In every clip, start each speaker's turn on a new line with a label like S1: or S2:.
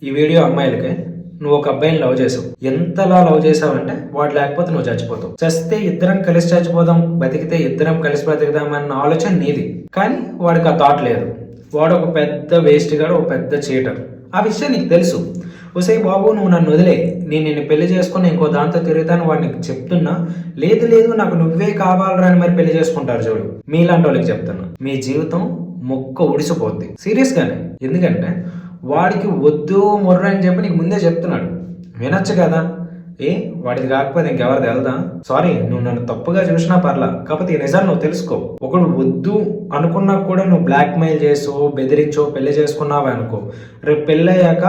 S1: ఈ వీడియో అమ్మాయిలకి, నువ్వు ఒక అబ్బాయిని లవ్ చేసావు. ఎంతలా లవ్ చేసావంటే వాడు లేకపోతే నువ్వు చచ్చిపోతావు. చస్తే ఇద్దరం కలిసి చచ్చిపోదాం, బతికితే ఇద్దరం కలిసి బతికిదాం అన్న ఆలోచన నీది. కానీ వాడికి ఆ థాట్ లేదు. వాడు ఒక పెద్ద వేస్ట్ గాడు, ఒక పెద్ద చీటర్. ఆ విషయం నీకు తెలుసు. ఒసే బాబు, నువ్వు నన్ను వదిలే, నేను నిన్ను పెళ్లి చేసుకుని ఇంకో దాంతో తిరుగుతాను వాడికి చెప్తున్నా. లేదు లేదు, నాకు నువ్వే కావాలరా అని మరి పెళ్లి చేసుకుంటారు చూడు. మీలాంటి వాళ్ళకి చెప్తున్నా, మీ జీవితం మొక్క ఉడిసిపోద్ది. సీరియస్గానే. ఎందుకంటే వాడికి వద్దు మొర్ర అని చెప్పి నీకు ముందే చెప్తున్నాడు. వినొచ్చు కదా. వాడిది కాకపోతే ఇంకెవరిది వెళ్దా? సారీ, నువ్వు నన్ను తప్పుగా చూసినా పర్లా, కాకపోతే ఈ నిజాన్ని నువ్వు తెలుసుకో. ఒకడు వద్దు అనుకున్నా కూడా నువ్వు బ్లాక్మెయిల్ చేసో బెదిరించో పెళ్లి చేసుకున్నావా అనుకో, రేపు పెళ్ళయ్యాక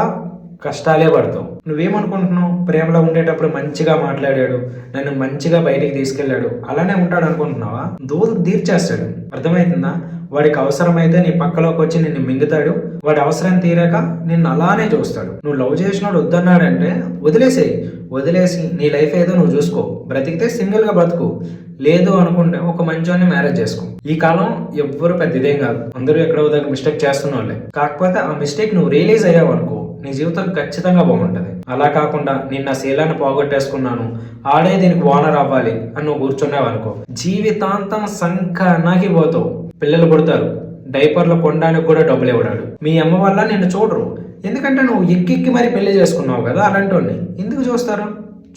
S1: కష్టాలే పడతావు. నువ్వేమనుకుంటున్నావు? ప్రేమలో ఉండేటప్పుడు మంచిగా మాట్లాడాడు, నన్ను మంచిగా బయటికి తీసుకెళ్ళాడు, అలానే ఉంటాడు అనుకుంటున్నావా? దూరం తీర్చేస్తాడు. అర్థమవుతుందా? వాడికి అవసరమైతే నీ పక్కలోకి వచ్చి నిన్ను మింగుతాడు. వాడి అవసరం తీరాక నిన్ను అలానే చూస్తాడు. నువ్వు లవ్ చేసినాడు వద్దన్నాడంటే వదిలేసి నీ లైఫ్ ఏదో నువ్వు చూసుకో. బ్రతికితే సింగిల్ గా బ్రతుకు. లేదు అనుకుంటే ఒక మంచోని మ్యారేజ్ చేసుకో. ఈ కాలం ఎవ్వరు పెద్ద ఇదేం కాదు, అందరూ ఎక్కడో దగ్గర మిస్టేక్ చేస్తున్న వాళ్ళే. కాకపోతే ఆ మిస్టేక్ నువ్వు రియలైజ్ అయ్యావు అనుకో, నీ జీవితం ఖచ్చితంగా బాగుంటది. అలా కాకుండా నిన్న శీలాన్ని పోగొట్టేసుకున్నాను, ఆడే దీనికి ఓనర్ అవ్వాలి అని నువ్వు కూర్చున్నావు అనుకో, జీవితాంతం సంకనాకి పోతావు. పిల్లలు పుడతారు, డైపర్లు కొనడానికి కూడా డబ్బులు ఇవ్వడాడు. మీ అమ్మ వల్ల నిన్ను చూడరు. ఎందుకంటే నువ్వు ఎక్కి మరి పెళ్లి చేసుకున్నావు కదా. అలాంటి వాడిని ఎందుకు చూస్తారు?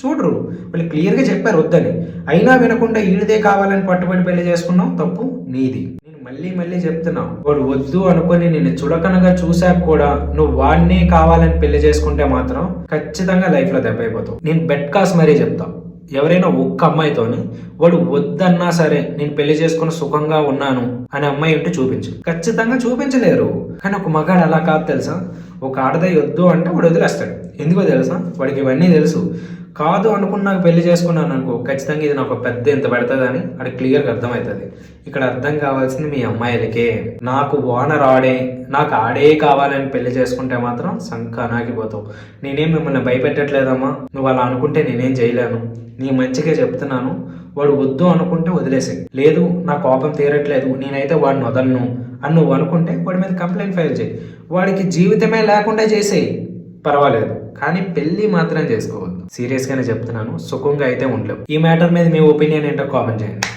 S1: చూడరు. వాళ్ళు క్లియర్గా చెప్పారు వద్దని, అయినా వినకుండా ఈడిదే కావాలని పట్టుబడి పెళ్లి చేసుకున్నావు. తప్పు నీది. నేను మళ్ళీ చెప్తున్నా, వాడు వద్దు అనుకుని నిన్ను చులకనగా చూశాక కూడా నువ్వు వాడినే కావాలని పెళ్లి చేసుకుంటే మాత్రం ఖచ్చితంగా లైఫ్ లో దెబ్బ అయిపోతావు. నేను బెట్ కాస్ మరీ చెప్తా, ఎవరైనా ఒక్క అమ్మాయితోని వాడు వద్దన్నా సరే నేను పెళ్లి చేసుకుని సుఖంగా ఉన్నాను అనే అమ్మాయి ఉంటే చూపించు. ఖచ్చితంగా చూపించలేరు. కానీ ఒక మగాడు అలా కాదు తెలుసా. ఒక ఆడదాయి వద్దు అంటే వాడు వదిలేస్తాడు. ఎందుకో తెలుసా? వాడికి ఇవన్నీ తెలుసు. కాదు అనుకున్నాక పెళ్లి చేసుకున్నాను అనుకో, ఖచ్చితంగా ఇది నాకు పెద్ద ఎంత పెడతాది అని అక్కడ క్లియర్గా అర్థమవుతుంది. ఇక్కడ అర్థం కావాల్సింది మీ అమ్మాయిలకే. నాకు ఓనర్ ఆడే, నాకు ఆడే కావాలని పెళ్లి చేసుకుంటే మాత్రం సంకనాగిపోతావు. నేనేం మిమ్మల్ని భయపెట్టట్లేదమ్మా, నువ్వు అలా అనుకుంటే నేనేం చేయలేను. నీ మంచిగా చెప్తున్నాను. వాడు వద్దు అనుకుంటే వదిలేసాయి. లేదు నా కోపం తీరట్లేదు, నేనైతే వాడిని వదలను అని నువ్వు అనుకుంటే వాడి మీద కంప్లైంట్ ఫైల్ చేయి. వాడికి జీవితమే లేకుండా చేసేయి, పర్వాలేదు. కానీ పెళ్లి మాత్రం చేసుకోవద్దు. సీరియస్గానే చెప్తున్నాను, సుఖంగా అయితే ఉండలేవు. ఈ మ్యాటర్ మీద మీ ఒపీనియన్ ఏంటో కామెంట్ చేయండి.